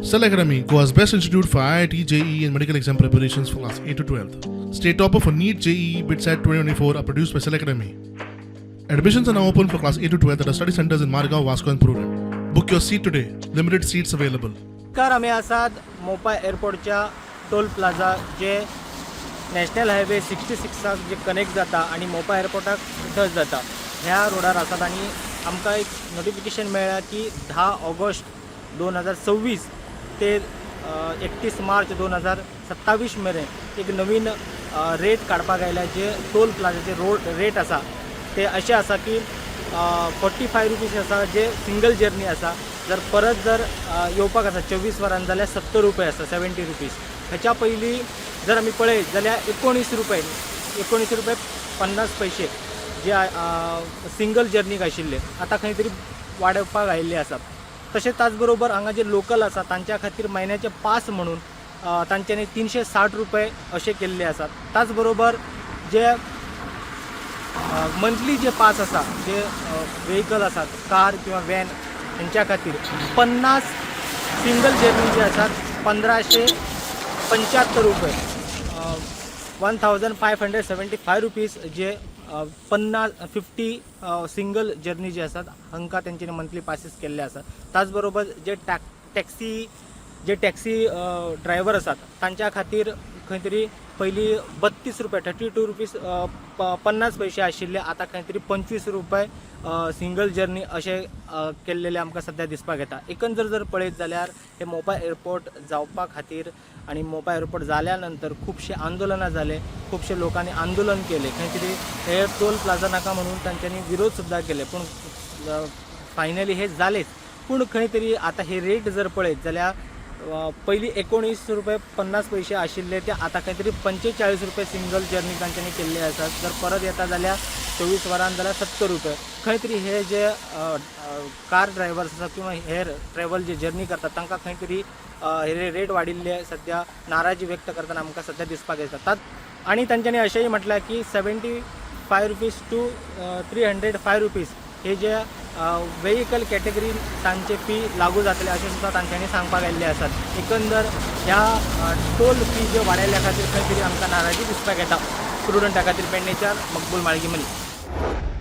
Cell Academy, Goa's best institute for IIT, JEE and medical exam preparations for class 8 to 12th. State topper for NEET, JEE, BITSAT 2024 are produced by Cell Academy. Admissions are now open for class 8 to 12th at our study centers in Margao, Vasco and Purun. Book your seat today. Limited seats available. आम्ही आसात मोपा एअरपोर्टच्या toll plaza जे national highway 66 जे connect जाता आणि मोपा एअरपोर्टाक touch जाता ह्या रोडार आसात आणि आमकां एक नोटिफिकेशन मेळ्ळा की 10 ऑगस्ट 2026 ते 31 मार्च 2027 मेरेन एक नवीन रेट काडपाक आयल्या जे टोल प्लाझाचे रोड रेट आसा ते अशें आसा की 45 रुपीज आसा जे सिंगल जर्नी आसा जर परत जर येवपाक आसा 24 वरान जाल्यार 70 रुपये आसा 70 रुपीज ह्याच्या पयलीं जर आमी पळयत जाल्यार 19 रुपये 50 पैसे जे सिंगल जर्नीक आशिल्ले आतां खंय तरी वाडोवपाक आयिल्ले आसा तशेंच त्याच बरोबर हांगा जे लोकल आसा तांच्या खातीर म्हयन्याचे पास म्हणून तांच्यांनी 360 रुपये अशें केल्ले आसात त्याच बरोबर जे मंथली जे पास आसा जे व्हेकल आसात कार किंवा वॅन हेंच्या खातीर 50 सिंगल जर्नी जे आसात 1575 रुपये 1575 रुपीज जे 50 सिंगल जर्नी जे आसात हांकां तेंच्यांनी मंथली पासीस केल्ले आसात त्याच बरोबर जे टॅक्सी ड्रायव्हर आसात तांच्या खातीर खंय तरी पयलीं 32 रुपये 32 रुपीज 50 पैसे आशिल्ले आतां खंय तरी 25 रुपये सिंगल जर्नी अशें केल्लेले आमकां सद्या दिसपाक येता एकंदर जर पळयत जाल्यार हे मोपा एअरपोर्ट जावपा खातीर आनी मोपा एअरपोर्ट जाल्या नंतर खुबशे आंदोलनां जाले खुबशे लोकांनी आंदोलन केले खंय तरी हे टोल प्लाझा नाका म्हणून तांच्यांनी विरोध सुद्दां केले पूण फायनली हे जालेच पूण खंय तरी आतां हे रेट जर पळयत जाल्यार पयलीं 19 रुपये 50 पैसे आशिल्ले ते आतां खंय तरी 45 रुपये सिंगल जर्नी तांच्यांनी केल्ले आसात जर परत येता जाल्यार 24 वरान जाल्यार 70 रुपये खंय तरी हे जे कार ड्रायव्हर्स आसात किंवा हेर ट्रॅव्हल जे जर्नी करतात तांकां खंय तरी हे रेट वाडिल्ले सद्या नाराजी व्यक्त करतना आमकां सद्या दिसपाक येता आनी तांच्यांनी अशेंय म्हटलां की 75 रुपीज टू 305 रुपीज हे जे व्हेकल कॅटेगरी तांचे फी लागू जातले अशें सुद्दां तांच्यांनी सांगपाक आयिल्ले आसात एकंदर ह्या टोल फी जे वाडयल्ल्या खातीर खंय तरी आमकां नाराजी दिसपाक येता स्टुडंटा खातीर पेडणेच्यान मकबूल माळगी मनी.